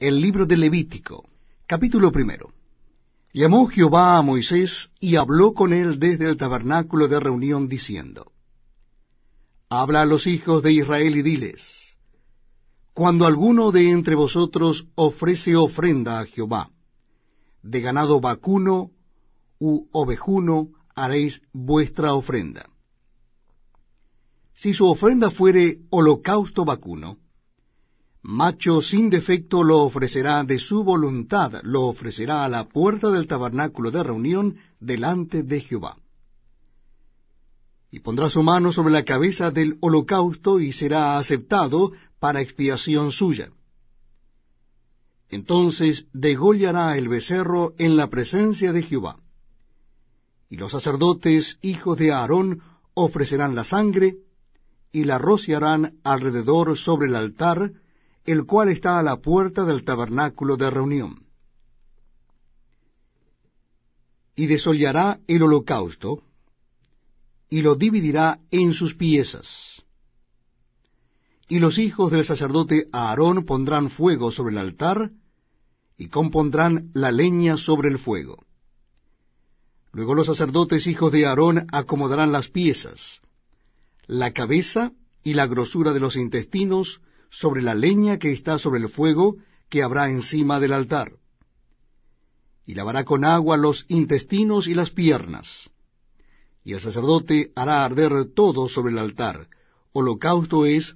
El libro de Levítico, capítulo 1. Llamó Jehová a Moisés, y habló con él desde el tabernáculo de reunión, diciendo: Habla a los hijos de Israel y diles: Cuando alguno de entre vosotros ofrece ofrenda a Jehová, de ganado vacuno u ovejuno haréis vuestra ofrenda. Si su ofrenda fuere holocausto vacuno, macho sin defecto lo ofrecerá de su voluntad, lo ofrecerá a la puerta del tabernáculo de reunión delante de Jehová. Y pondrá su mano sobre la cabeza del holocausto, y será aceptado para expiación suya. Entonces degollará el becerro en la presencia de Jehová. Y los sacerdotes, hijos de Aarón, ofrecerán la sangre, y la rociarán alrededor sobre el altar, el cual está a la puerta del tabernáculo de reunión. Y desollará el holocausto, y lo dividirá en sus piezas. Y los hijos del sacerdote Aarón pondrán fuego sobre el altar, y compondrán la leña sobre el fuego. Luego los sacerdotes, hijos de Aarón, acomodarán las piezas, la cabeza y la grosura de los intestinos, sobre la leña que está sobre el fuego que habrá encima del altar. Y lavará con agua los intestinos y las piernas. Y el sacerdote hará arder todo sobre el altar. Holocausto es,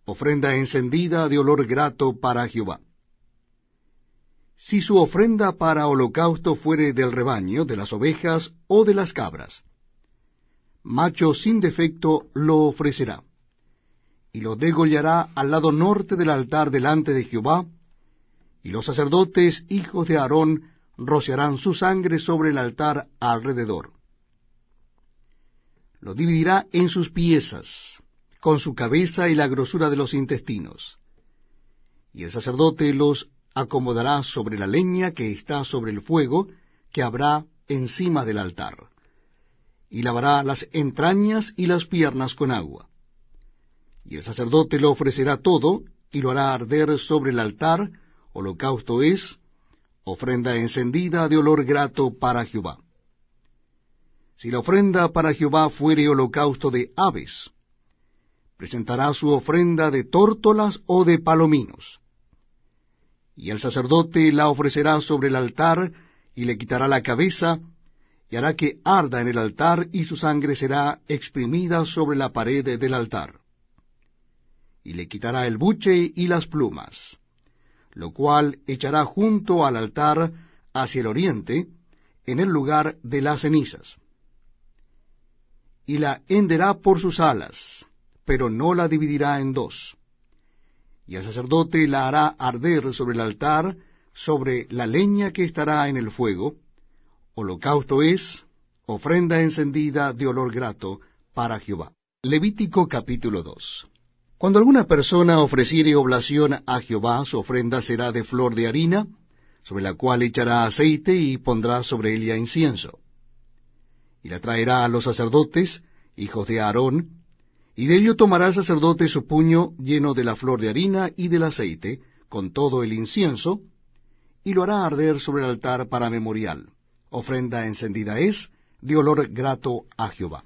ofrenda encendida de olor grato para Jehová. Si su ofrenda para holocausto fuere del rebaño, de las ovejas o de las cabras, macho sin defecto lo ofrecerá, y lo degollará al lado norte del altar delante de Jehová, y los sacerdotes, hijos de Aarón, rociarán su sangre sobre el altar alrededor. Lo dividirá en sus piezas, con su cabeza y la grosura de los intestinos. Y el sacerdote los acomodará sobre la leña que está sobre el fuego que habrá encima del altar, y lavará las entrañas y las piernas con agua. Y el sacerdote lo ofrecerá todo, y lo hará arder sobre el altar. Holocausto es, ofrenda encendida de olor grato para Jehová. Si la ofrenda para Jehová fuere holocausto de aves, presentará su ofrenda de tórtolas o de palominos. Y el sacerdote la ofrecerá sobre el altar, y le quitará la cabeza, y hará que arda en el altar, y su sangre será exprimida sobre la pared del altar. Y le quitará el buche y las plumas, lo cual echará junto al altar hacia el oriente, en el lugar de las cenizas. Y la henderá por sus alas, pero no la dividirá en dos. Y el sacerdote la hará arder sobre el altar, sobre la leña que estará en el fuego. Holocausto es, ofrenda encendida de olor grato para Jehová. Levítico capítulo 2. Cuando alguna persona ofreciere oblación a Jehová, su ofrenda será de flor de harina, sobre la cual echará aceite y pondrá sobre ella incienso. Y la traerá a los sacerdotes, hijos de Aarón, y de ello tomará el sacerdote su puño lleno de la flor de harina y del aceite, con todo el incienso, y lo hará arder sobre el altar para memorial. Ofrenda encendida es, de olor grato a Jehová.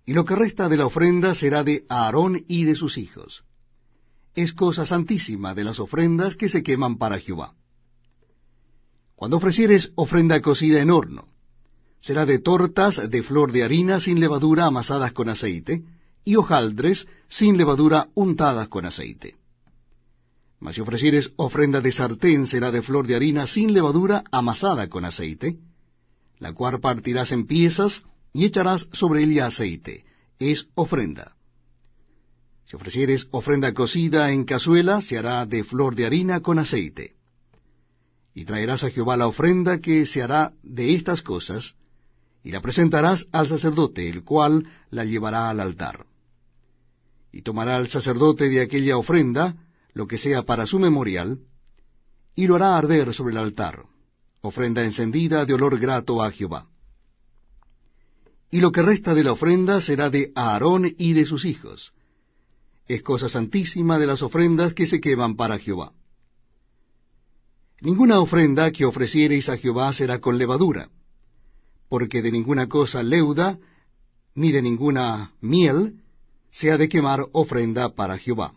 Y lo que resta de la ofrenda será de Aarón y de sus hijos. Es cosa santísima de las ofrendas que se queman para Jehová. Cuando ofrecieres ofrenda cocida en horno, será de tortas de flor de harina sin levadura amasadas con aceite, y hojaldres sin levadura untadas con aceite. Mas si ofrecieres ofrenda de sartén, será de flor de harina sin levadura amasada con aceite, la cual partirás en piezas, y echarás sobre ella aceite. Es ofrenda. Si ofrecieres ofrenda cocida en cazuela, se hará de flor de harina con aceite. Y traerás a Jehová la ofrenda que se hará de estas cosas, y la presentarás al sacerdote, el cual la llevará al altar. Y tomará el sacerdote de aquella ofrenda, lo que sea para su memorial, y lo hará arder sobre el altar, ofrenda encendida de olor grato a Jehová. Y lo que resta de la ofrenda será de Aarón y de sus hijos. Es cosa santísima de las ofrendas que se queman para Jehová. Ninguna ofrenda que ofreciereis a Jehová será con levadura, porque de ninguna cosa leuda, ni de ninguna miel, se ha de quemar ofrenda para Jehová.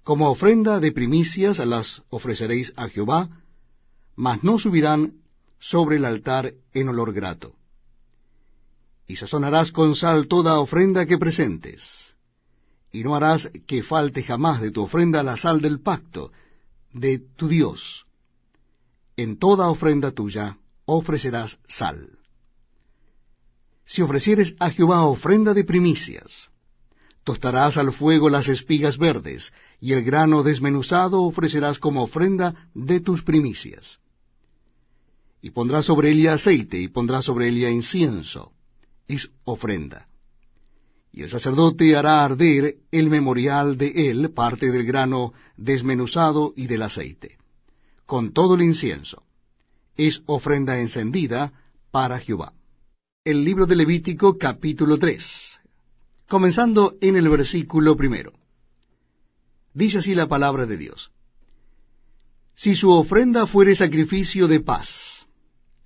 Como ofrenda de primicias las ofreceréis a Jehová, mas no subirán sobre el altar en olor grato. Y sazonarás con sal toda ofrenda que presentes, y no harás que falte jamás de tu ofrenda la sal del pacto de tu Dios. En toda ofrenda tuya ofrecerás sal. Si ofrecieres a Jehová ofrenda de primicias, tostarás al fuego las espigas verdes, y el grano desmenuzado ofrecerás como ofrenda de tus primicias. Y pondrás sobre ella aceite, y pondrás sobre ella incienso, es ofrenda. Y el sacerdote hará arder el memorial de él, parte del grano desmenuzado y del aceite, con todo el incienso. Es ofrenda encendida para Jehová. El libro de Levítico, capítulo 3, comenzando en el versículo 1. Dice así la palabra de Dios. Si su ofrenda fuere sacrificio de paz,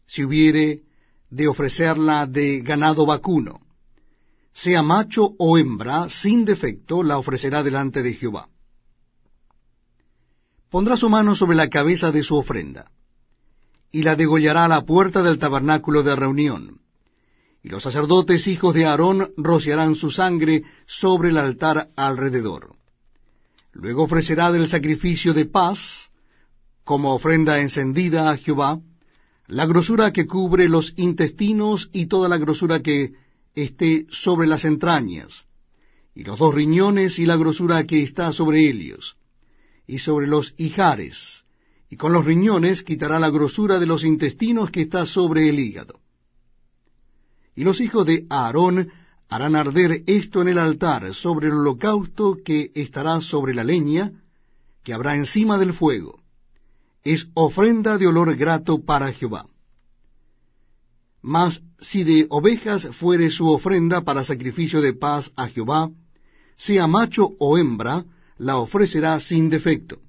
si hubiere de ofrecerla de ganado vacuno, sea macho o hembra, sin defecto, la ofrecerá delante de Jehová. Pondrá su mano sobre la cabeza de su ofrenda, y la degollará a la puerta del tabernáculo de reunión. Y los sacerdotes hijos de Aarón rociarán su sangre sobre el altar alrededor. Luego ofrecerá del sacrificio de paz, como ofrenda encendida a Jehová, la grosura que cubre los intestinos y toda la grosura que esté sobre las entrañas, y los 2 riñones y la grosura que está sobre ellos, y sobre los ijares, y con los riñones quitará la grosura de los intestinos que está sobre el hígado. Y los hijos de Aarón harán arder esto en el altar, sobre el holocausto que estará sobre la leña, que habrá encima del fuego. Es ofrenda de olor grato para Jehová. Mas si de ovejas fuere su ofrenda para sacrificio de paz a Jehová, sea macho o hembra, la ofrecerá sin defecto.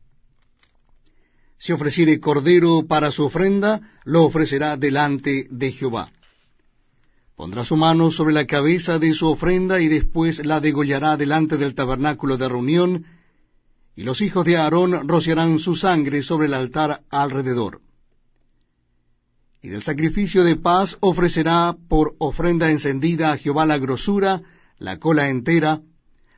Si ofreciere cordero para su ofrenda, lo ofrecerá delante de Jehová. Pondrá su mano sobre la cabeza de su ofrenda y después la degollará delante del tabernáculo de reunión, y los hijos de Aarón rociarán su sangre sobre el altar alrededor. Y del sacrificio de paz ofrecerá por ofrenda encendida a Jehová la grosura, la cola entera,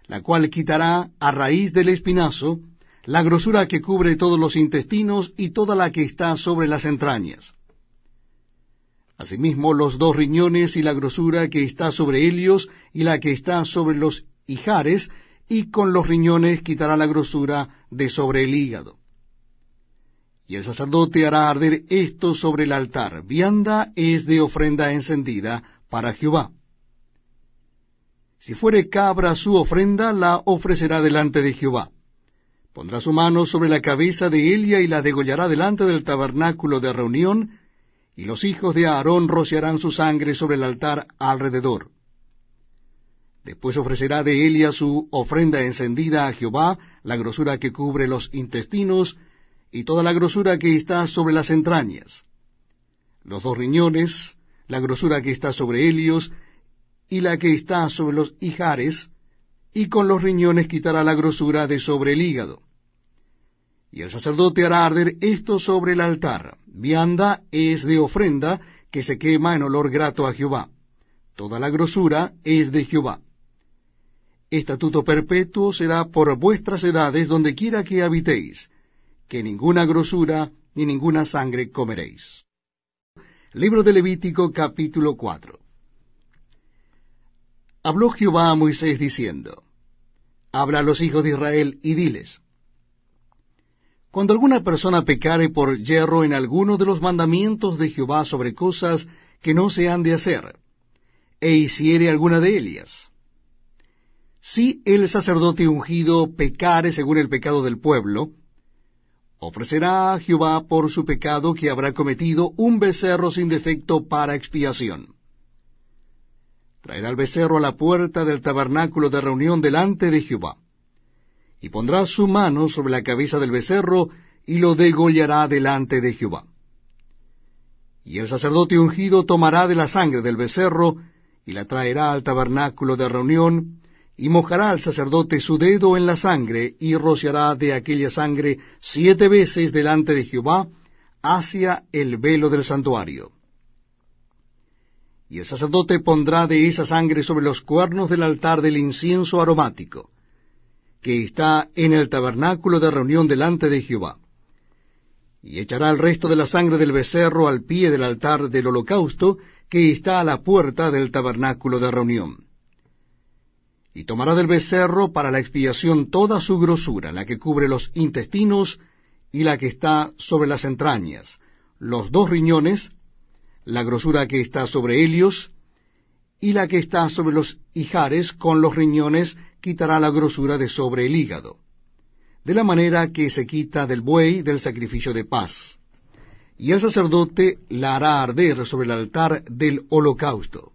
la cual quitará a raíz del espinazo, la grosura que cubre todos los intestinos y toda la que está sobre las entrañas. Asimismo los 2 riñones y la grosura que está sobre ellos y la que está sobre los ijares, y con los riñones quitará la grosura de sobre el hígado. Y el sacerdote hará arder esto sobre el altar. Vianda es de ofrenda encendida para Jehová. Si fuere cabra su ofrenda, la ofrecerá delante de Jehová. Pondrá su mano sobre la cabeza de ella y la degollará delante del tabernáculo de reunión, y los hijos de Aarón rociarán su sangre sobre el altar alrededor. Después ofrecerá de ella su ofrenda encendida a Jehová, la grosura que cubre los intestinos, y toda la grosura que está sobre las entrañas, los 2 riñones, la grosura que está sobre ellos, y la que está sobre los ijares, y con los riñones quitará la grosura de sobre el hígado. Y el sacerdote hará arder esto sobre el altar. Vianda es de ofrenda que se quema en olor grato a Jehová. Toda la grosura es de Jehová. Estatuto perpetuo será por vuestras edades donde quiera que habitéis, que ninguna grosura ni ninguna sangre comeréis. Libro de Levítico, capítulo 4. Habló Jehová a Moisés diciendo, habla a los hijos de Israel y diles, cuando alguna persona pecare por yerro en alguno de los mandamientos de Jehová sobre cosas que no se han de hacer, e hiciere alguna de ellas, si el sacerdote ungido pecare según el pecado del pueblo, ofrecerá a Jehová por su pecado que habrá cometido un becerro sin defecto para expiación. Traerá el becerro a la puerta del tabernáculo de reunión delante de Jehová, y pondrá su mano sobre la cabeza del becerro, y lo degollará delante de Jehová. Y el sacerdote ungido tomará de la sangre del becerro, y la traerá al tabernáculo de reunión, y mojará al sacerdote su dedo en la sangre, y rociará de aquella sangre 7 veces delante de Jehová, hacia el velo del santuario. Y el sacerdote pondrá de esa sangre sobre los cuernos del altar del incienso aromático, que está en el tabernáculo de reunión delante de Jehová. Y echará el resto de la sangre del becerro al pie del altar del holocausto, que está a la puerta del tabernáculo de reunión. Y tomará del becerro para la expiación toda su grosura, la que cubre los intestinos y la que está sobre las entrañas, los 2 riñones, la grosura que está sobre ellos, y la que está sobre los ijares, con los riñones quitará la grosura de sobre el hígado, de la manera que se quita del buey del sacrificio de paz. Y el sacerdote la hará arder sobre el altar del holocausto.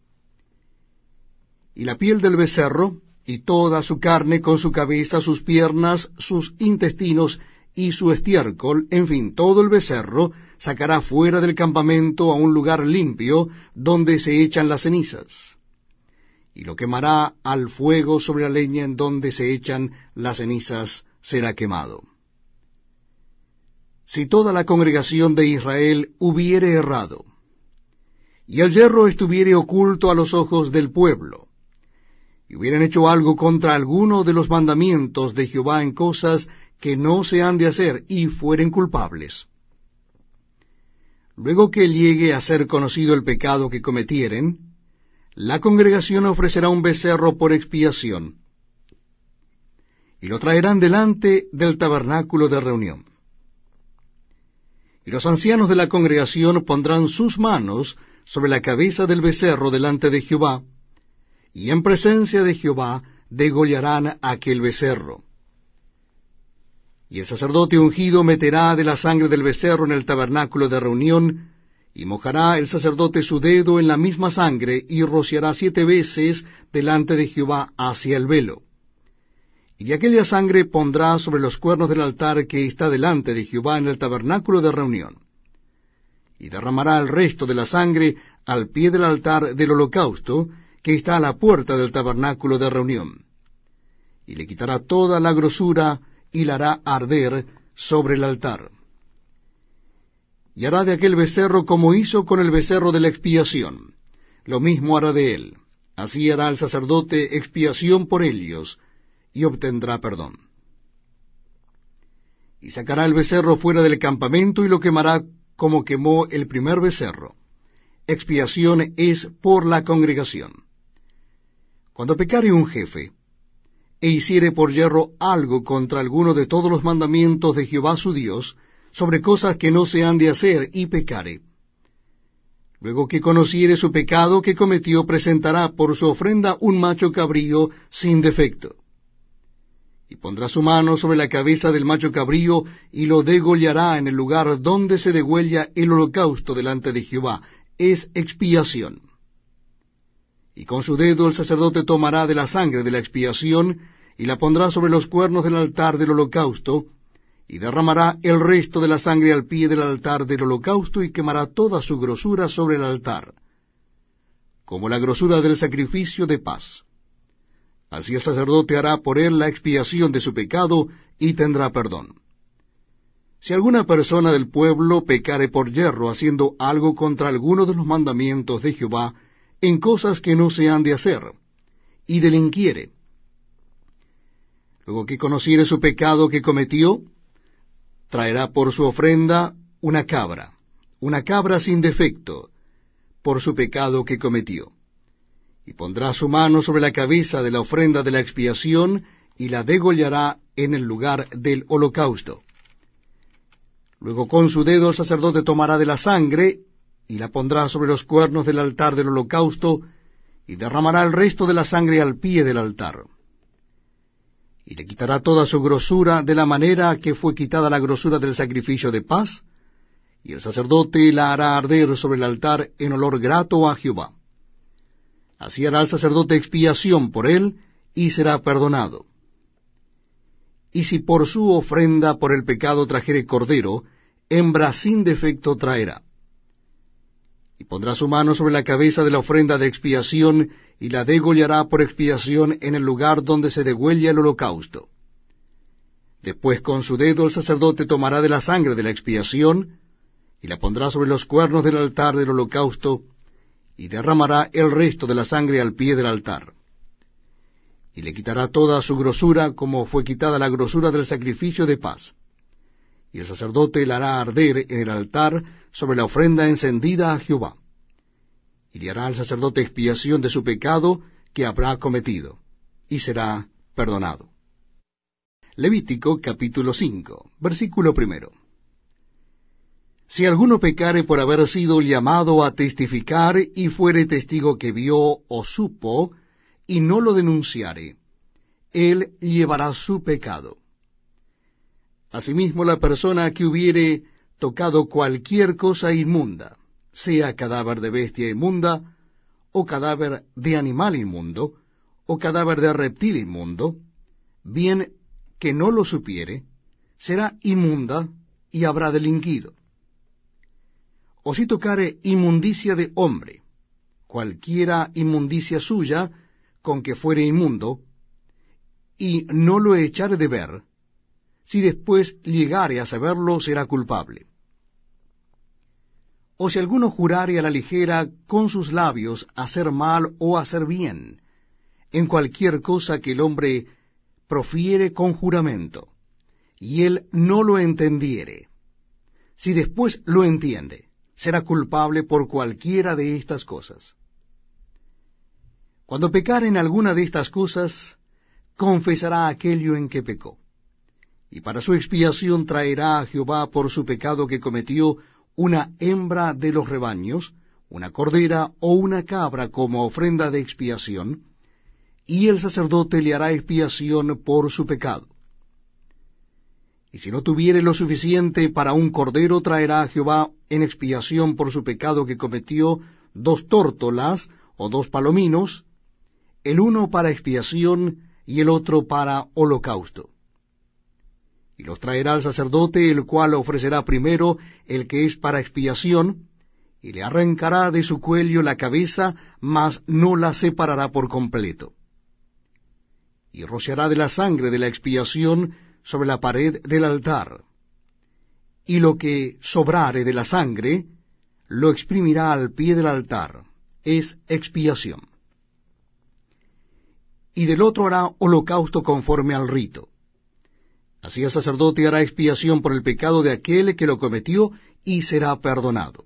Y la piel del becerro, y toda su carne con su cabeza, sus piernas, sus intestinos y su estiércol, en fin, todo el becerro, sacará fuera del campamento a un lugar limpio, donde se echan las cenizas. Y lo quemará al fuego sobre la leña en donde se echan las cenizas, será quemado. Si toda la congregación de Israel hubiere errado, y el yerro estuviere oculto a los ojos del pueblo, y hubieran hecho algo contra alguno de los mandamientos de Jehová en cosas que no se han de hacer, y fueren culpables, luego que llegue a ser conocido el pecado que cometieren, la congregación ofrecerá un becerro por expiación, y lo traerán delante del tabernáculo de reunión. Y los ancianos de la congregación pondrán sus manos sobre la cabeza del becerro delante de Jehová, y en presencia de Jehová degollarán aquel becerro. Y el sacerdote ungido meterá de la sangre del becerro en el tabernáculo de reunión, y mojará el sacerdote su dedo en la misma sangre, y rociará 7 veces delante de Jehová hacia el velo. Y de aquella sangre pondrá sobre los cuernos del altar que está delante de Jehová en el tabernáculo de reunión. Y derramará el resto de la sangre al pie del altar del holocausto, que está a la puerta del tabernáculo de reunión. Y le quitará toda la grosura, y la hará arder sobre el altar. Y hará de aquel becerro como hizo con el becerro de la expiación. Lo mismo hará de él. Así hará el sacerdote expiación por ellos, y obtendrá perdón. Y sacará el becerro fuera del campamento, y lo quemará como quemó el primer becerro. Expiación es por la congregación. Cuando pecare un jefe, e hiciere por yerro algo contra alguno de todos los mandamientos de Jehová su Dios, sobre cosas que no se han de hacer, y pecare, luego que conociere su pecado que cometió, presentará por su ofrenda un macho cabrío sin defecto. Y pondrá su mano sobre la cabeza del macho cabrío, y lo degollará en el lugar donde se degüella el holocausto delante de Jehová. Es expiación. Y con su dedo el sacerdote tomará de la sangre de la expiación, y la pondrá sobre los cuernos del altar del holocausto, y derramará el resto de la sangre al pie del altar del holocausto, y quemará toda su grosura sobre el altar, como la grosura del sacrificio de paz. Así el sacerdote hará por él la expiación de su pecado, y tendrá perdón. Si alguna persona del pueblo pecare por yerro, haciendo algo contra alguno de los mandamientos de Jehová, en cosas que no se han de hacer, y delinquiere, luego que conociere su pecado que cometió, traerá por su ofrenda una cabra sin defecto, por su pecado que cometió, y pondrá su mano sobre la cabeza de la ofrenda de la expiación, y la degollará en el lugar del holocausto. Luego con su dedo el sacerdote tomará de la sangre, y la pondrá sobre los cuernos del altar del holocausto, y derramará el resto de la sangre al pie del altar. Y le quitará toda su grosura, de la manera que fue quitada la grosura del sacrificio de paz, y el sacerdote la hará arder sobre el altar en olor grato a Jehová. Así hará el sacerdote expiación por él, y será perdonado. y si por su ofrenda por el pecado trajere cordero, hembra sin defecto traerá. Y pondrá su mano sobre la cabeza de la ofrenda de expiación, y la degollará por expiación en el lugar donde se degüella el holocausto. Después con su dedo el sacerdote tomará de la sangre de la expiación, y la pondrá sobre los cuernos del altar del holocausto, y derramará el resto de la sangre al pie del altar. Y le quitará toda su grosura, como fue quitada la grosura del sacrificio de paz. Y el sacerdote la hará arder en el altar sobre la ofrenda encendida a Jehová. Y le hará al sacerdote expiación de su pecado que habrá cometido, y será perdonado. Levítico capítulo 5, versículo 1. Si alguno pecare por haber sido llamado a testificar, y fuere testigo que vio o supo, y no lo denunciare, él llevará su pecado. Asimismo, la persona que hubiere tocado cualquier cosa inmunda, sea cadáver de bestia inmunda, o cadáver de animal inmundo, o cadáver de reptil inmundo, bien que no lo supiere, será inmunda y habrá delinquido. O si tocare inmundicia de hombre, cualquiera inmundicia suya, con que fuere inmundo, y no lo echare de ver, si después llegare a saberlo, será culpable. O si alguno jurare a la ligera con sus labios hacer mal o hacer bien, en cualquier cosa que el hombre profiere con juramento, y él no lo entendiere, si después lo entiende, será culpable por cualquiera de estas cosas. Cuando pecare en alguna de estas cosas, confesará aquello en que pecó, y para su expiación traerá a Jehová por su pecado que cometió una hembra de los rebaños, una cordera o una cabra como ofrenda de expiación, y el sacerdote le hará expiación por su pecado. Y si no tuviere lo suficiente para un cordero, traerá a Jehová en expiación por su pecado que cometió 2 tórtolas o 2 palominos, el uno para expiación y el otro para holocausto. Y los traerá al sacerdote, el cual ofrecerá primero el que es para expiación, y le arrancará de su cuello la cabeza, mas no la separará por completo. Y rociará de la sangre de la expiación sobre la pared del altar. Y lo que sobrare de la sangre, lo exprimirá al pie del altar, es expiación. Y del otro hará holocausto conforme al rito. Así el sacerdote hará expiación por el pecado de aquel que lo cometió, y será perdonado.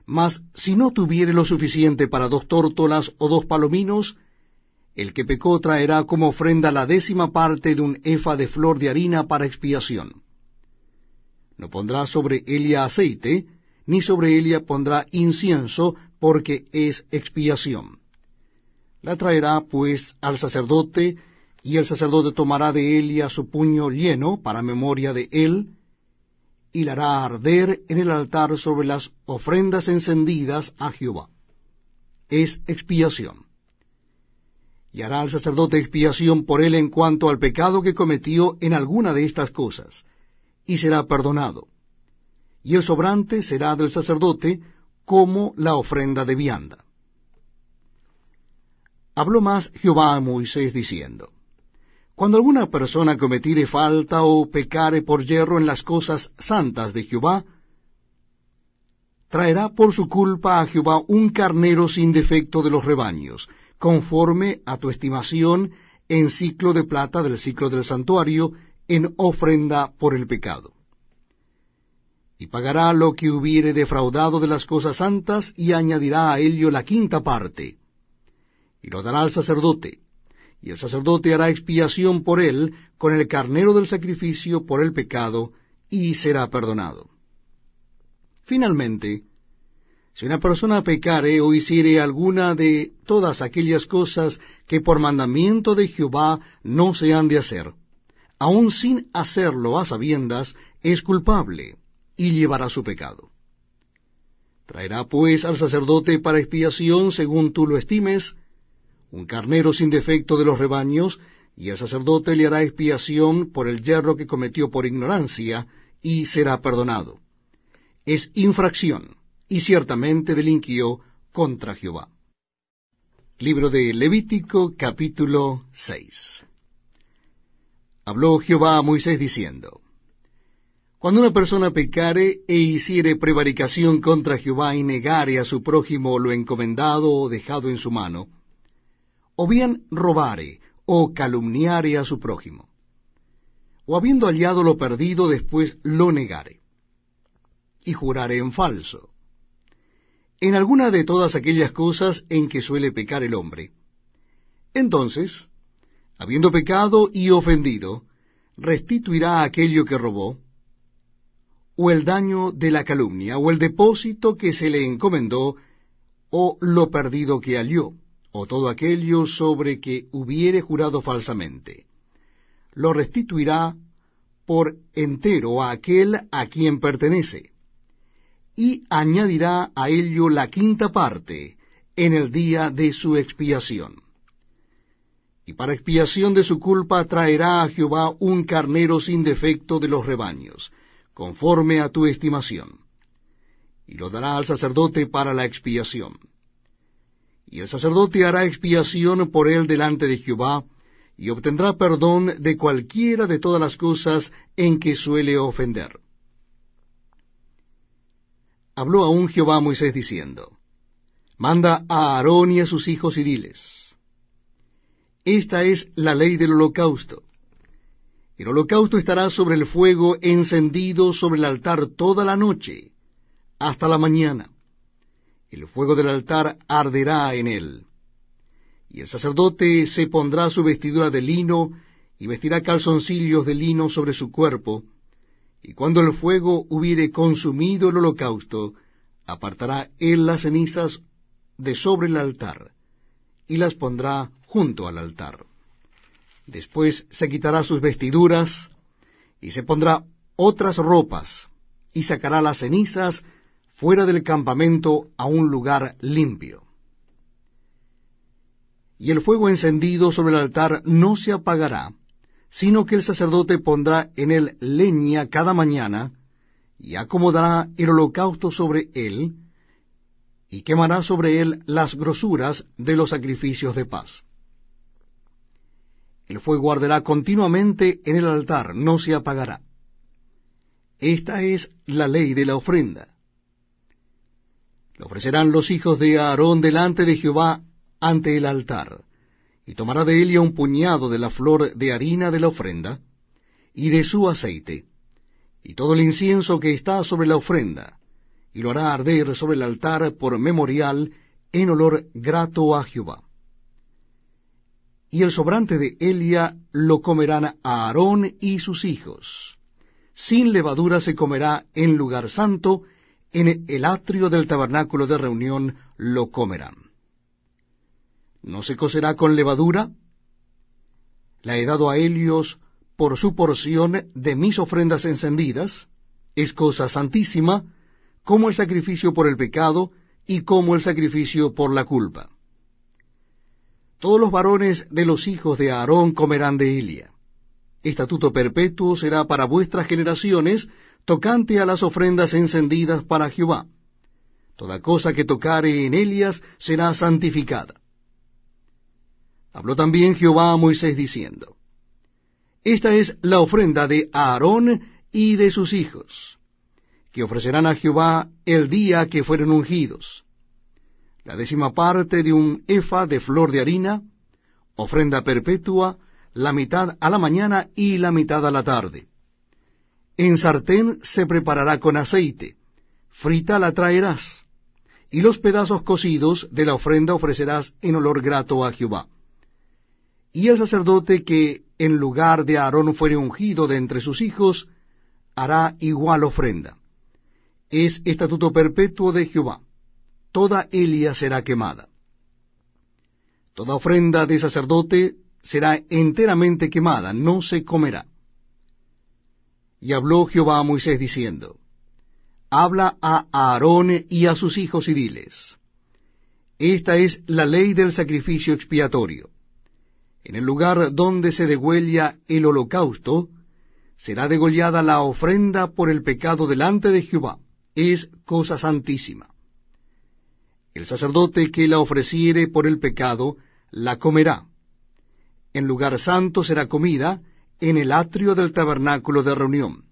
Mas si no tuviere lo suficiente para 2 tórtolas o 2 palominos, el que pecó traerá como ofrenda la 10ª parte de un efa de flor de harina para expiación. No pondrá sobre ella aceite, ni sobre ella pondrá incienso, porque es expiación. La traerá pues al sacerdote, y el sacerdote tomará de ella su puño lleno para memoria de él, y la hará arder en el altar sobre las ofrendas encendidas a Jehová. Es expiación. Y hará el sacerdote expiación por él en cuanto al pecado que cometió en alguna de estas cosas, y será perdonado. Y el sobrante será del sacerdote como la ofrenda de vianda. Habló más Jehová a Moisés diciendo: Cuando alguna persona cometiere falta o pecare por yerro en las cosas santas de Jehová, traerá por su culpa a Jehová un carnero sin defecto de los rebaños, conforme a tu estimación, en siclo de plata del siclo del santuario, en ofrenda por el pecado. Y pagará lo que hubiere defraudado de las cosas santas, y añadirá a ello la 5ª parte, y lo dará al sacerdote. Y el sacerdote hará expiación por él con el carnero del sacrificio por el pecado, y será perdonado. Finalmente, si una persona pecare o hiciere alguna de todas aquellas cosas que por mandamiento de Jehová no se han de hacer, aun sin hacerlo a sabiendas, es culpable, y llevará su pecado. Traerá pues al sacerdote para expiación, según tú lo estimes, un carnero sin defecto de los rebaños, y el sacerdote le hará expiación por el yerro que cometió por ignorancia, y será perdonado. Es infracción, y ciertamente delinquió contra Jehová. Libro de Levítico, capítulo 6. Habló Jehová a Moisés diciendo: Cuando una persona pecare e hiciere prevaricación contra Jehová y negare a su prójimo lo encomendado o dejado en su mano, o bien robare o calumniare a su prójimo, o habiendo hallado lo perdido después lo negare, y jurare en falso, en alguna de todas aquellas cosas en que suele pecar el hombre, entonces, habiendo pecado y ofendido, restituirá aquello que robó, o el daño de la calumnia, o el depósito que se le encomendó, o lo perdido que halló, o todo aquello sobre que hubiere jurado falsamente. Lo restituirá por entero a aquel a quien pertenece, y añadirá a ello la quinta parte en el día de su expiación. Y para expiación de su culpa traerá a Jehová un carnero sin defecto de los rebaños, conforme a tu estimación, y lo dará al sacerdote para la expiación. Y el sacerdote hará expiación por él delante de Jehová, y obtendrá perdón de cualquiera de todas las cosas en que suele ofender. Habló aún Jehová a Moisés diciendo: Manda a Aarón y a sus hijos y diles: Esta es la ley del holocausto. El holocausto estará sobre el fuego encendido sobre el altar toda la noche, hasta la mañana. El fuego del altar arderá en él. Y el sacerdote se pondrá su vestidura de lino, y vestirá calzoncillos de lino sobre su cuerpo, y cuando el fuego hubiere consumido el holocausto, apartará él las cenizas de sobre el altar, y las pondrá junto al altar. Después se quitará sus vestiduras, y se pondrá otras ropas, y sacará las cenizas fuera del campamento a un lugar limpio. Y el fuego encendido sobre el altar no se apagará, sino que el sacerdote pondrá en él leña cada mañana, y acomodará el holocausto sobre él, y quemará sobre él las grosuras de los sacrificios de paz. El fuego arderá continuamente en el altar, no se apagará. Esta es la ley de la ofrenda. Lo ofrecerán los hijos de Aarón delante de Jehová ante el altar, y tomará de ella un puñado de la flor de harina de la ofrenda, y de su aceite, y todo el incienso que está sobre la ofrenda, y lo hará arder sobre el altar por memorial en olor grato a Jehová. Y el sobrante de Elia lo comerán Aarón y sus hijos. Sin levadura se comerá en lugar santo, en el atrio del tabernáculo de reunión lo comerán. ¿No se cocerá con levadura? La he dado a Helios por su porción de mis ofrendas encendidas, es cosa santísima, como el sacrificio por el pecado y como el sacrificio por la culpa. Todos los varones de los hijos de Aarón comerán de ella. Estatuto perpetuo será para vuestras generaciones, tocante a las ofrendas encendidas para Jehová. Toda cosa que tocare en ellas será santificada. Habló también Jehová a Moisés diciendo: Esta es la ofrenda de Aarón y de sus hijos, que ofrecerán a Jehová el día que fueren ungidos. La 10ª parte de un efa de flor de harina, ofrenda perpetua, la mitad a la mañana y la mitad a la tarde. En sartén se preparará con aceite, frita la traerás, y los pedazos cocidos de la ofrenda ofrecerás en olor grato a Jehová. Y el sacerdote que en lugar de Aarón fuere ungido de entre sus hijos, hará igual ofrenda. Es estatuto perpetuo de Jehová. Toda ella será quemada. Toda ofrenda de sacerdote será enteramente quemada, no se comerá. Y habló Jehová a Moisés diciendo: Habla a Aarón y a sus hijos y diles: Esta es la ley del sacrificio expiatorio. En el lugar donde se degüella el holocausto, será degollada la ofrenda por el pecado delante de Jehová. Es cosa santísima. El sacerdote que la ofreciere por el pecado, la comerá. En lugar santo será comida, en el atrio del tabernáculo de reunión.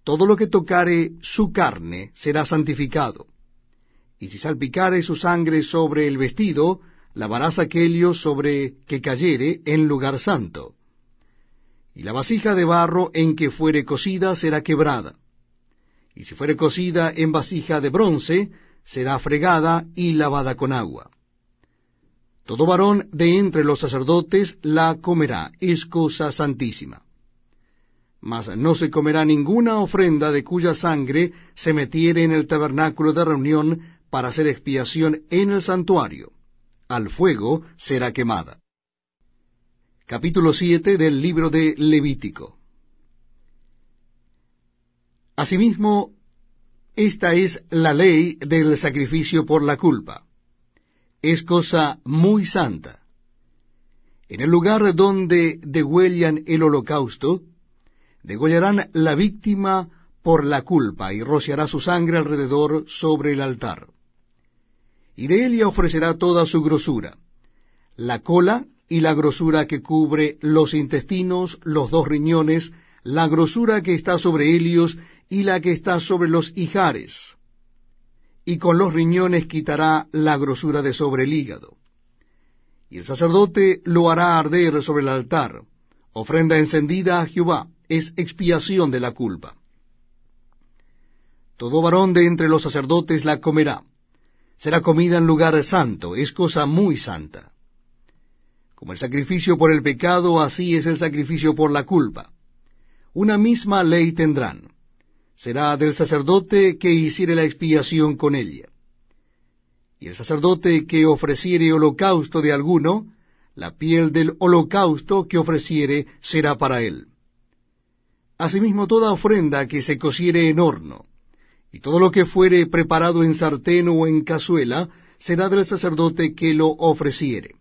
Todo lo que tocare su carne será santificado. Y si salpicare su sangre sobre el vestido, lavarás aquello sobre que cayere en lugar santo. Y la vasija de barro en que fuere cocida será quebrada. Y si fuere cocida en vasija de bronce, será fregada y lavada con agua. Todo varón de entre los sacerdotes la comerá, es cosa santísima. Mas no se comerá ninguna ofrenda de cuya sangre se metiere en el tabernáculo de reunión para hacer expiación en el santuario. Al fuego será quemada. Capítulo 7 del libro de Levítico. Asimismo, esta es la ley del sacrificio por la culpa. Es cosa muy santa. En el lugar donde degüellan el holocausto, degollarán la víctima por la culpa, y rociará su sangre alrededor sobre el altar. Y de ella ofrecerá toda su grosura, la cola y la grosura que cubre los intestinos, los 2 riñones, la grosura que está sobre ellos y la que está sobre los ijares. Y con los riñones quitará la grosura de sobre el hígado. Y el sacerdote lo hará arder sobre el altar, ofrenda encendida a Jehová, es expiación de la culpa. Todo varón de entre los sacerdotes la comerá. Será comida en lugar santo, es cosa muy santa. Como el sacrificio por el pecado, así es el sacrificio por la culpa. Una misma ley tendrán. Será del sacerdote que hiciere la expiación con ella. Y el sacerdote que ofreciere holocausto de alguno, la piel del holocausto que ofreciere será para él. Asimismo toda ofrenda que se cociere en horno, y todo lo que fuere preparado en sartén o en cazuela, será del sacerdote que lo ofreciere.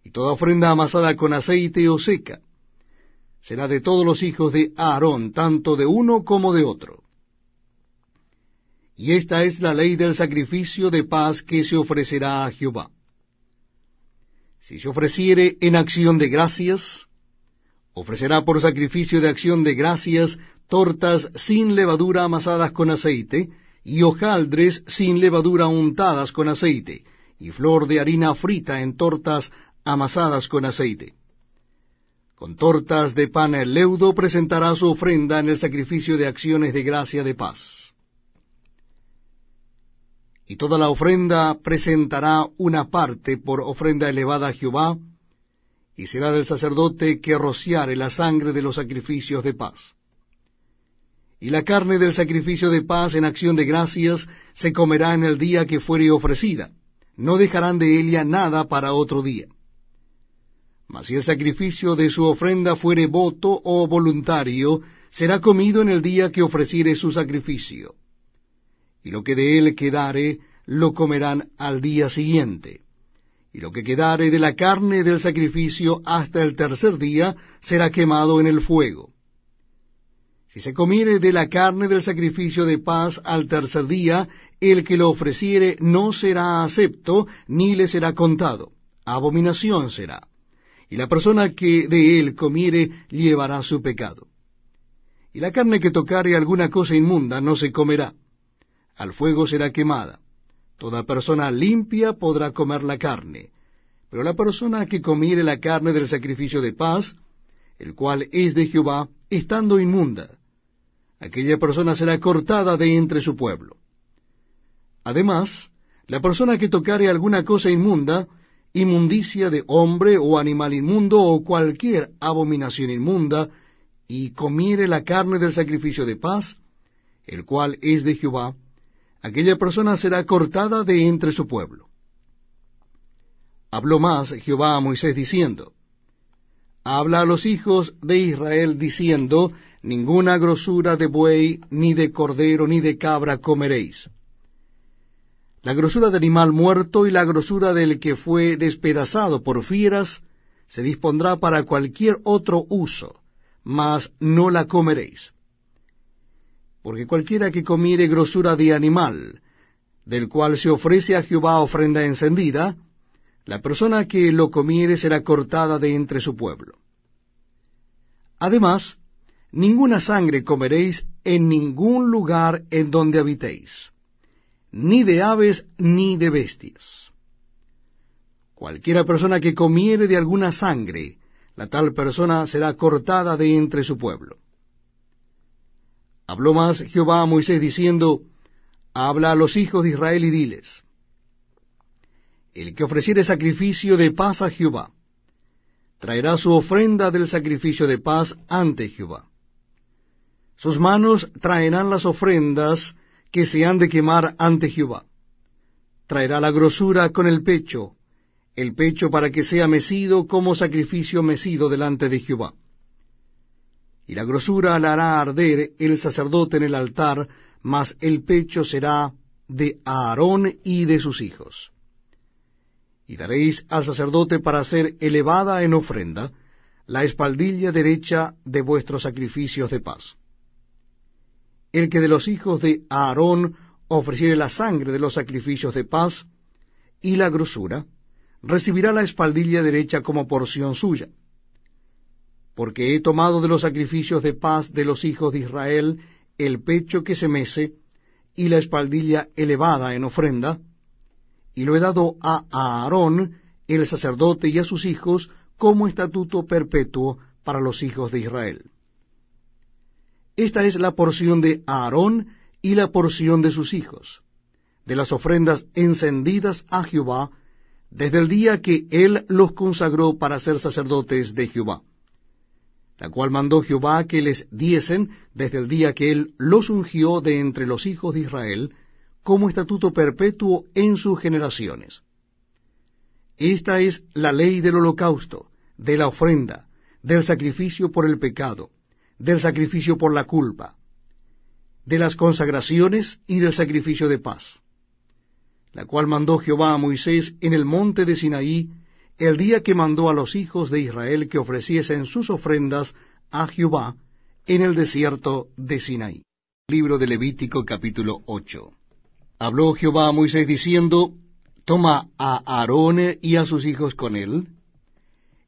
Y toda ofrenda amasada con aceite o seca, será de todos los hijos de Aarón, tanto de uno como de otro. Y esta es la ley del sacrificio de paz que se ofrecerá a Jehová. Si se ofreciere en acción de gracias, ofrecerá por sacrificio de acción de gracias tortas sin levadura amasadas con aceite, y hojaldres sin levadura untadas con aceite, y flor de harina frita en tortas amasadas con aceite. Con tortas de pan leudo presentará su ofrenda en el sacrificio de acciones de gracia de paz. Y toda la ofrenda presentará una parte por ofrenda elevada a Jehová, y será del sacerdote que rociare la sangre de los sacrificios de paz. Y la carne del sacrificio de paz en acción de gracias se comerá en el día que fuere ofrecida, no dejarán de ella nada para otro día. Mas si el sacrificio de su ofrenda fuere voto o voluntario, será comido en el día que ofreciere su sacrificio. Y lo que de él quedare, lo comerán al día siguiente. Y lo que quedare de la carne del sacrificio hasta el tercer día, será quemado en el fuego. Si se comiere de la carne del sacrificio de paz al tercer día, el que lo ofreciere no será acepto, ni le será contado. Abominación será. Y la persona que de él comiere llevará su pecado. Y la carne que tocare alguna cosa inmunda no se comerá. Al fuego será quemada. Toda persona limpia podrá comer la carne. Pero la persona que comiere la carne del sacrificio de paz, el cual es de Jehová, estando inmunda, aquella persona será cortada de entre su pueblo. Además, la persona que tocare alguna cosa inmunda, inmundicia de hombre o animal inmundo o cualquier abominación inmunda, y comiere la carne del sacrificio de paz, el cual es de Jehová, aquella persona será cortada de entre su pueblo. Habló más Jehová a Moisés diciendo, habla a los hijos de Israel diciendo, ninguna grosura de buey, ni de cordero, ni de cabra comeréis. La grosura de animal muerto y la grosura del que fue despedazado por fieras se dispondrá para cualquier otro uso, mas no la comeréis. Porque cualquiera que comiere grosura de animal, del cual se ofrece a Jehová ofrenda encendida, la persona que lo comiere será cortada de entre su pueblo. Además, ninguna sangre comeréis en ningún lugar en donde habitéis, ni de aves ni de bestias. Cualquiera persona que comiere de alguna sangre, la tal persona será cortada de entre su pueblo. Habló más Jehová a Moisés diciendo, habla a los hijos de Israel y diles, el que ofreciere sacrificio de paz a Jehová, traerá su ofrenda del sacrificio de paz ante Jehová. Sus manos traerán las ofrendas que se han de quemar ante Jehová. Traerá la grosura con el pecho para que sea mecido como sacrificio mecido delante de Jehová. Y la grosura la hará arder el sacerdote en el altar, mas el pecho será de Aarón y de sus hijos. Y daréis al sacerdote para ser elevada en ofrenda la espaldilla derecha de vuestros sacrificios de paz. El que de los hijos de Aarón ofreciere la sangre de los sacrificios de paz y la grosura, recibirá la espaldilla derecha como porción suya. Porque he tomado de los sacrificios de paz de los hijos de Israel el pecho que se mece y la espaldilla elevada en ofrenda, y lo he dado a Aarón, el sacerdote, y a sus hijos, como estatuto perpetuo para los hijos de Israel. Esta es la porción de Aarón y la porción de sus hijos, de las ofrendas encendidas a Jehová, desde el día que él los consagró para ser sacerdotes de Jehová, la cual mandó Jehová que les diesen desde el día que él los ungió de entre los hijos de Israel, como estatuto perpetuo en sus generaciones. Esta es la ley del holocausto, de la ofrenda, del sacrificio por el pecado, del sacrificio por la culpa, de las consagraciones y del sacrificio de paz, la cual mandó Jehová a Moisés en el monte de Sinaí, el día que mandó a los hijos de Israel que ofreciesen sus ofrendas a Jehová en el desierto de Sinaí. Libro de Levítico capítulo 8. Habló Jehová a Moisés diciendo, toma a Aarón y a sus hijos con él,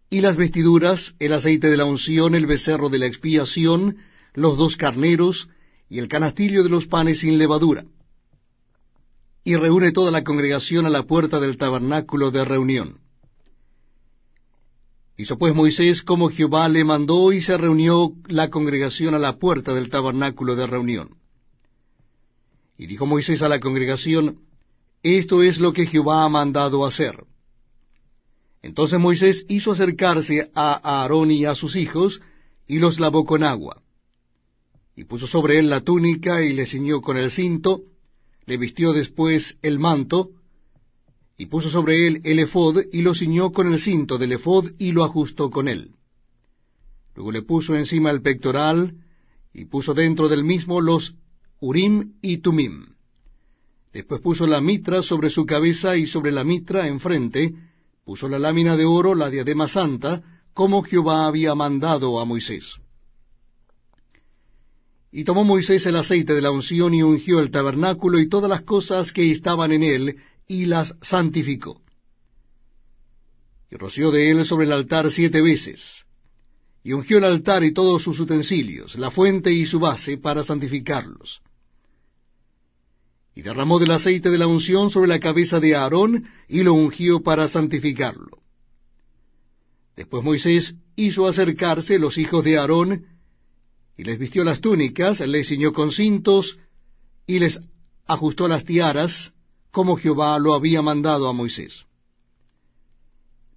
y las vestiduras, el aceite de la unción, el becerro de la expiación, los 2 carneros, y el canastillo de los panes sin levadura. Y reúne toda la congregación a la puerta del tabernáculo de reunión. Hizo pues Moisés como Jehová le mandó, y se reunió la congregación a la puerta del tabernáculo de reunión. Y dijo Moisés a la congregación, esto es lo que Jehová ha mandado hacer. Entonces Moisés hizo acercarse a Aarón y a sus hijos, y los lavó con agua. Y puso sobre él la túnica, y le ciñó con el cinto, le vistió después el manto, y puso sobre él el ephod, y lo ciñó con el cinto del ephod, y lo ajustó con él. Luego le puso encima el pectoral, y puso dentro del mismo los Urim y Tumim. Después puso la mitra sobre su cabeza, y sobre la mitra enfrente puso la lámina de oro, la diadema santa, como Jehová había mandado a Moisés. Y tomó Moisés el aceite de la unción, y ungió el tabernáculo y todas las cosas que estaban en él, y las santificó. Y roció de él sobre el altar 7 veces, y ungió el altar y todos sus utensilios, la fuente y su base, para santificarlos. Y derramó del aceite de la unción sobre la cabeza de Aarón, y lo ungió para santificarlo. Después Moisés hizo acercarse los hijos de Aarón, y les vistió las túnicas, les ciñó con cintos, y les ajustó las tiaras, como Jehová lo había mandado a Moisés.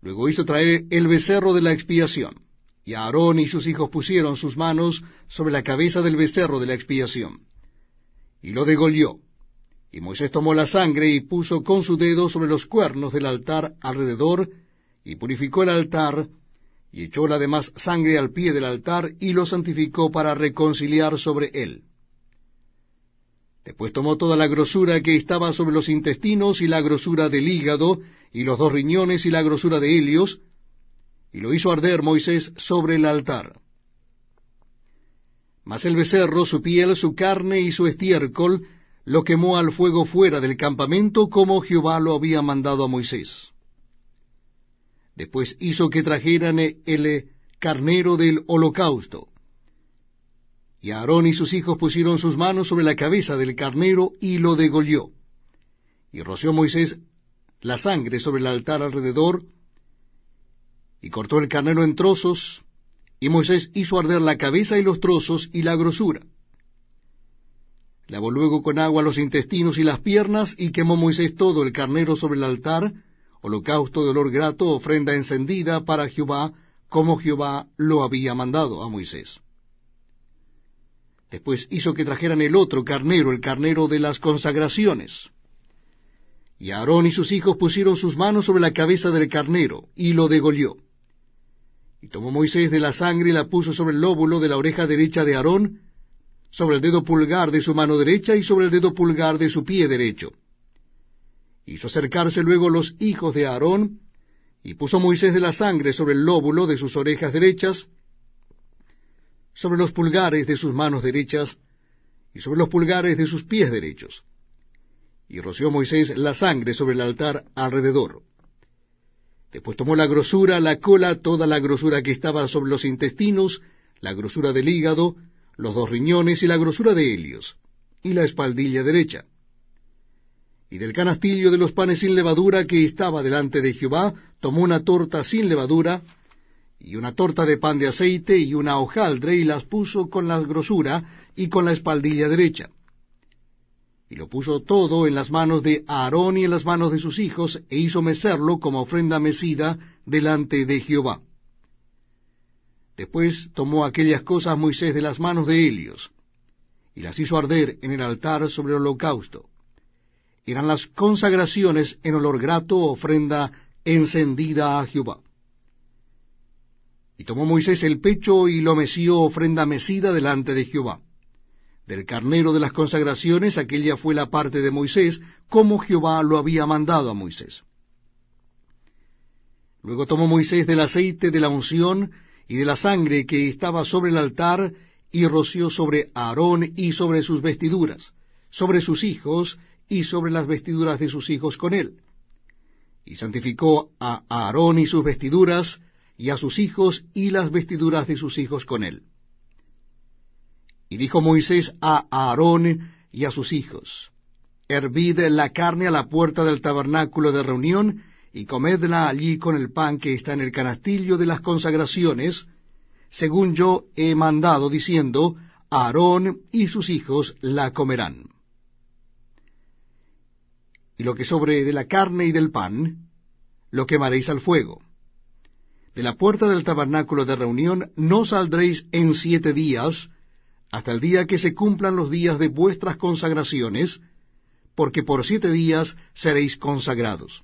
Luego hizo traer el becerro de la expiación, y Aarón y sus hijos pusieron sus manos sobre la cabeza del becerro de la expiación, y lo degolló. Y Moisés tomó la sangre y puso con su dedo sobre los cuernos del altar alrededor, y purificó el altar, y echó la demás sangre al pie del altar, y lo santificó para reconciliar sobre él. Después tomó toda la grosura que estaba sobre los intestinos, y la grosura del hígado, y los 2 riñones, y la grosura de Helios, y lo hizo arder Moisés sobre el altar. Mas el becerro, su piel, su carne y su estiércol, lo quemó al fuego fuera del campamento, como Jehová lo había mandado a Moisés. Después hizo que trajeran el carnero del holocausto. Y Aarón y sus hijos pusieron sus manos sobre la cabeza del carnero y lo degolló. Y roció Moisés la sangre sobre el altar alrededor, y cortó el carnero en trozos, y Moisés hizo arder la cabeza y los trozos y la grosura. Lavó luego con agua los intestinos y las piernas, y quemó Moisés todo el carnero sobre el altar, holocausto de olor grato, ofrenda encendida para Jehová, como Jehová lo había mandado a Moisés. Después hizo que trajeran el otro carnero, el carnero de las consagraciones. Y Aarón y sus hijos pusieron sus manos sobre la cabeza del carnero, y lo degolló. Y tomó Moisés de la sangre y la puso sobre el lóbulo de la oreja derecha de Aarón, sobre el dedo pulgar de su mano derecha y sobre el dedo pulgar de su pie derecho. Hizo acercarse luego los hijos de Aarón, y puso Moisés de la sangre sobre el lóbulo de sus orejas derechas, sobre los pulgares de sus manos derechas, y sobre los pulgares de sus pies derechos. Y roció Moisés la sangre sobre el altar alrededor. Después tomó la grosura, la cola, toda la grosura que estaba sobre los intestinos, la grosura del hígado, los 2 riñones y la grosura de Helios, y la espaldilla derecha. Y del canastillo de los panes sin levadura que estaba delante de Jehová, tomó una torta sin levadura, y una torta de pan de aceite, y una hojaldre, y las puso con la grosura y con la espaldilla derecha. Y lo puso todo en las manos de Aarón y en las manos de sus hijos, e hizo mecerlo como ofrenda mecida delante de Jehová. Después tomó aquellas cosas Moisés de las manos de Helios, y las hizo arder en el altar sobre el holocausto. Eran las consagraciones en olor grato, ofrenda encendida a Jehová. Y tomó Moisés el pecho y lo meció ofrenda mecida delante de Jehová. Del carnero de las consagraciones, aquella fue la parte de Moisés, como Jehová lo había mandado a Moisés. Luego tomó Moisés del aceite de la unción y de la sangre que estaba sobre el altar, y roció sobre Aarón y sobre sus vestiduras, sobre sus hijos y sobre las vestiduras de sus hijos con él. Y santificó a Aarón y sus vestiduras, y a sus hijos y las vestiduras de sus hijos con él. Y dijo Moisés a Aarón y a sus hijos: Hervid la carne a la puerta del tabernáculo de reunión, y comedla allí con el pan que está en el canastillo de las consagraciones, según yo he mandado, diciendo: Aarón y sus hijos la comerán. Y lo que sobre de la carne y del pan, lo quemaréis al fuego. De la puerta del tabernáculo de reunión no saldréis en 7 días, hasta el día que se cumplan los días de vuestras consagraciones, porque por 7 días seréis consagrados.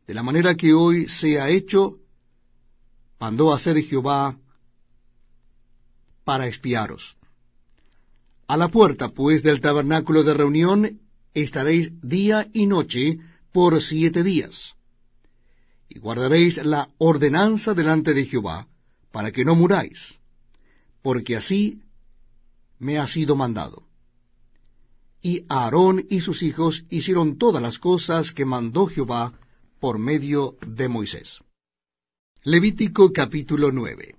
De la manera que hoy se ha hecho, mandó hacer Jehová para expiaros. A la puerta, pues, del tabernáculo de reunión estaréis día y noche por 7 días. Y guardaréis la ordenanza delante de Jehová, para que no muráis, porque así me ha sido mandado. Y Aarón y sus hijos hicieron todas las cosas que mandó Jehová por medio de Moisés. Levítico capítulo 9.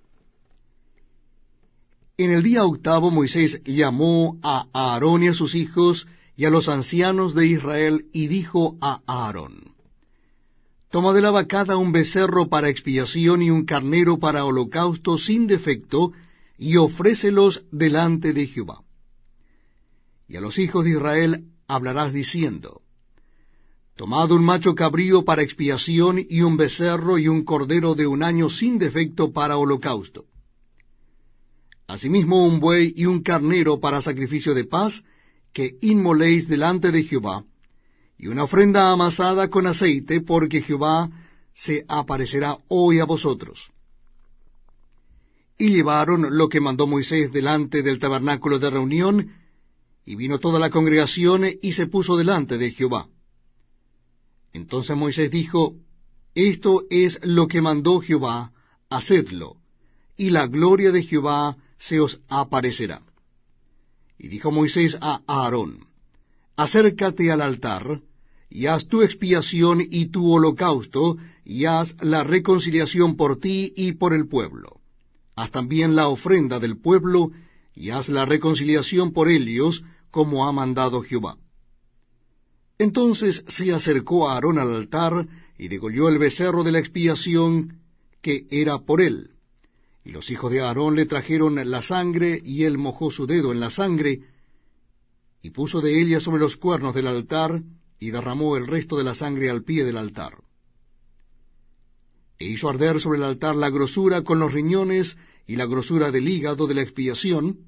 En el día 8 Moisés llamó a Aarón y a sus hijos y a los ancianos de Israel, y dijo a Aarón: Toma de la vacada un becerro para expiación y un carnero para holocausto sin defecto, y ofrécelos delante de Jehová. Y a los hijos de Israel hablarás diciendo: Tomad un macho cabrío para expiación, y un becerro y un cordero de 1 año sin defecto para holocausto. Asimismo un buey y un carnero para sacrificio de paz, que inmoléis delante de Jehová, y una ofrenda amasada con aceite, porque Jehová se aparecerá hoy a vosotros. Y llevaron lo que mandó Moisés delante del tabernáculo de reunión, y vino toda la congregación, y se puso delante de Jehová. Entonces Moisés dijo: Esto es lo que mandó Jehová, hacedlo, y la gloria de Jehová se os aparecerá. Y dijo Moisés a Aarón, acércate al altar, y haz tu expiación y tu holocausto, y haz la reconciliación por ti y por el pueblo. Haz también la ofrenda del pueblo, y haz la reconciliación por ellos, como ha mandado Jehová. Entonces se acercó Aarón al altar, y degolló el becerro de la expiación, que era por él. Y los hijos de Aarón le trajeron la sangre, y él mojó su dedo en la sangre, y puso de ella sobre los cuernos del altar, y derramó el resto de la sangre al pie del altar. E hizo arder sobre el altar la grosura con los riñones, y la grosura del hígado de la expiación,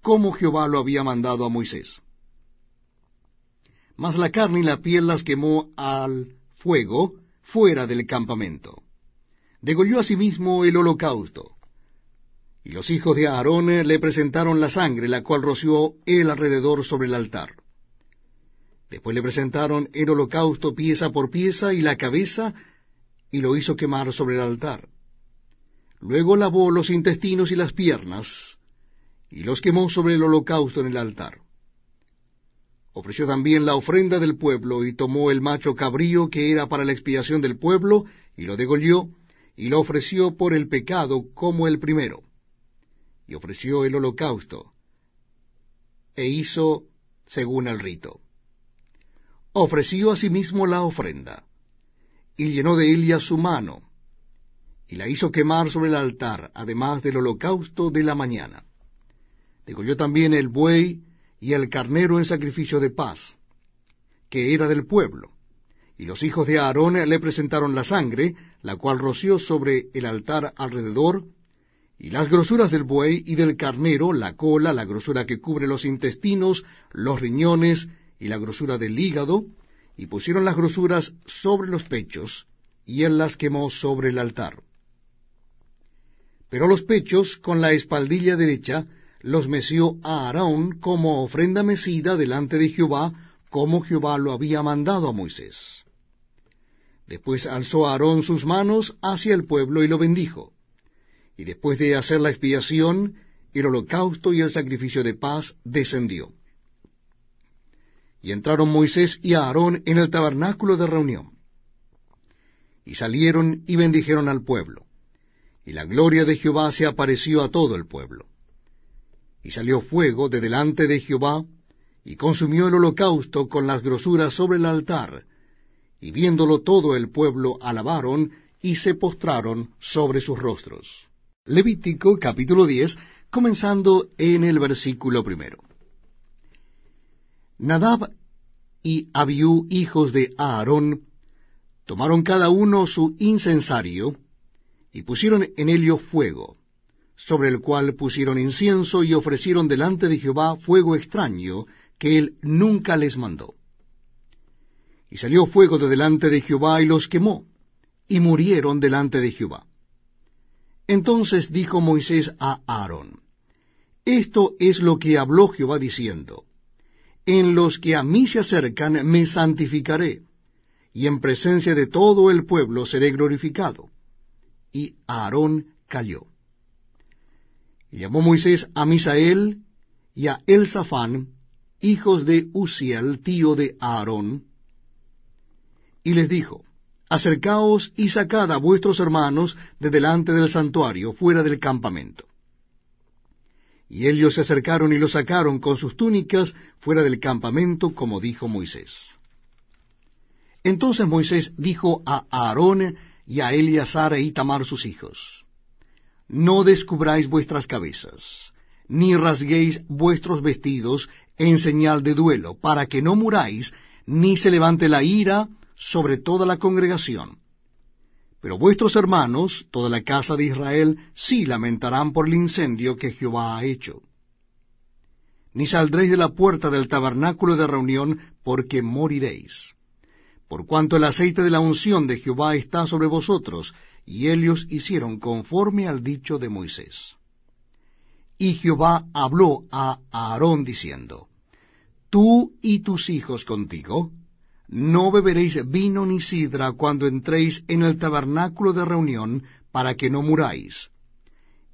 como Jehová lo había mandado a Moisés. Mas la carne y la piel las quemó al fuego fuera del campamento. Degolló asimismo el holocausto. Y los hijos de Aarón le presentaron la sangre, la cual roció él alrededor sobre el altar. Después le presentaron el holocausto pieza por pieza y la cabeza, y lo hizo quemar sobre el altar. Luego lavó los intestinos y las piernas, y los quemó sobre el holocausto en el altar. Ofreció también la ofrenda del pueblo, y tomó el macho cabrío que era para la expiación del pueblo, y lo degolló, y lo ofreció por el pecado como el primero. Y ofreció el holocausto, e hizo según el rito. Ofreció asimismo la ofrenda, y llenó de ella su mano, y la hizo quemar sobre el altar, además del holocausto de la mañana. Degolló también el buey y el carnero en sacrificio de paz, que era del pueblo. Y los hijos de Aarón le presentaron la sangre, la cual roció sobre el altar alrededor, y las grosuras del buey y del carnero, la cola, la grosura que cubre los intestinos, los riñones y la grosura del hígado, y pusieron las grosuras sobre los pechos, y él las quemó sobre el altar. Pero los pechos, con la espaldilla derecha, los meció a Aarón como ofrenda mecida delante de Jehová, como Jehová lo había mandado a Moisés. Después alzó Aarón sus manos hacia el pueblo y lo bendijo. Y después de hacer la expiación, el holocausto y el sacrificio de paz, descendió. Y entraron Moisés y Aarón en el tabernáculo de reunión. Y salieron y bendijeron al pueblo. Y la gloria de Jehová se apareció a todo el pueblo. Y salió fuego de delante de Jehová, y consumió el holocausto con las grosuras sobre el altar. Y viéndolo todo el pueblo alabaron, y se postraron sobre sus rostros. Levítico capítulo 10, comenzando en el versículo 1. Nadab y Abiú, hijos de Aarón, tomaron cada uno su incensario, y pusieron en ello fuego, sobre el cual pusieron incienso, y ofrecieron delante de Jehová fuego extraño, que él nunca les mandó. Y salió fuego de delante de Jehová, y los quemó, y murieron delante de Jehová. Entonces dijo Moisés a Aarón, esto es lo que habló Jehová diciendo, en los que a mí se acercan me santificaré, y en presencia de todo el pueblo seré glorificado. Y Aarón calló. Y llamó Moisés a Misael y a Elzafán, hijos de Uziel, tío de Aarón, y les dijo, acercaos y sacad a vuestros hermanos de delante del santuario, fuera del campamento. Y ellos se acercaron y los sacaron con sus túnicas fuera del campamento, como dijo Moisés. Entonces Moisés dijo a Aarón y a Eleazar e Itamar sus hijos, no descubráis vuestras cabezas, ni rasguéis vuestros vestidos en señal de duelo, para que no muráis, ni se levante la ira sobre toda la congregación. Pero vuestros hermanos, toda la casa de Israel, sí lamentarán por el incendio que Jehová ha hecho. Ni saldréis de la puerta del tabernáculo de reunión, porque moriréis. Por cuanto el aceite de la unción de Jehová está sobre vosotros, y ellos hicieron conforme al dicho de Moisés. Y Jehová habló a Aarón diciendo, tú y tus hijos contigo, no beberéis vino ni sidra cuando entréis en el tabernáculo de reunión, para que no muráis.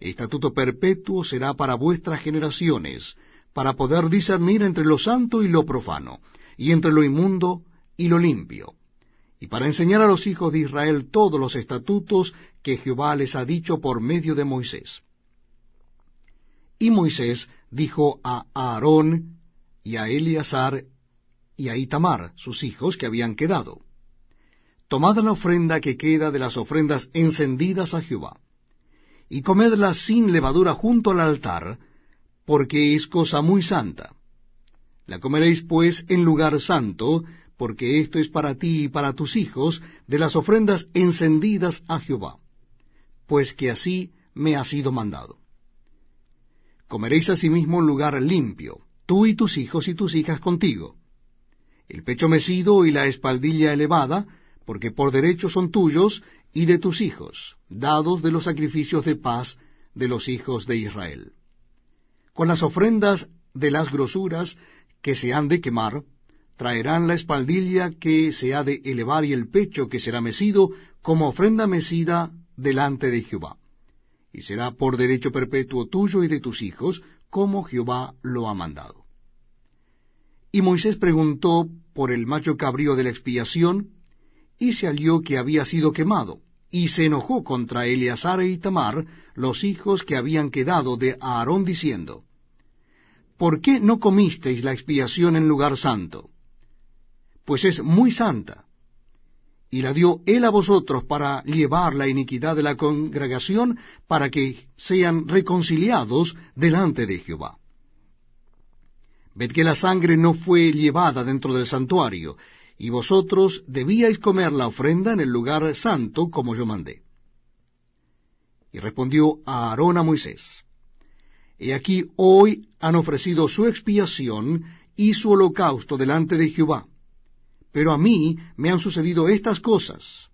Estatuto perpetuo será para vuestras generaciones, para poder discernir entre lo santo y lo profano, y entre lo inmundo y lo limpio, y para enseñar a los hijos de Israel todos los estatutos que Jehová les ha dicho por medio de Moisés. Y Moisés dijo a Aarón y a Eleazar y a Itamar, sus hijos que habían quedado: Tomad la ofrenda que queda de las ofrendas encendidas a Jehová, y comedla sin levadura junto al altar, porque es cosa muy santa. La comeréis pues en lugar santo, porque esto es para ti y para tus hijos de las ofrendas encendidas a Jehová, pues que así me ha sido mandado. Comeréis asimismo en lugar limpio, tú y tus hijos y tus hijas contigo, el pecho mecido y la espaldilla elevada, porque por derecho son tuyos y de tus hijos, dados de los sacrificios de paz de los hijos de Israel. Con las ofrendas de las grosuras que se han de quemar, traerán la espaldilla que se ha de elevar y el pecho que será mecido como ofrenda mecida delante de Jehová. Y será por derecho perpetuo tuyo y de tus hijos, como Jehová lo ha mandado. Y Moisés preguntó por el macho cabrío de la expiación, y se halló que había sido quemado, y se enojó contra Eleazar e Itamar, los hijos que habían quedado de Aarón, diciendo: ¿Por qué no comisteis la expiación en lugar santo? Pues es muy santa, y la dio él a vosotros para llevar la iniquidad de la congregación, para que sean reconciliados delante de Jehová. Ved que la sangre no fue llevada dentro del santuario, y vosotros debíais comer la ofrenda en el lugar santo, como yo mandé. Y respondió Aarón a Moisés: He aquí hoy han ofrecido su expiación y su holocausto delante de Jehová, pero a mí me han sucedido estas cosas.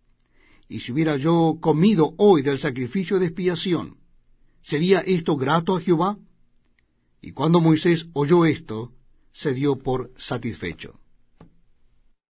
Y si hubiera yo comido hoy del sacrificio de expiación, ¿sería esto grato a Jehová? Y cuando Moisés oyó esto, se dio por satisfecho.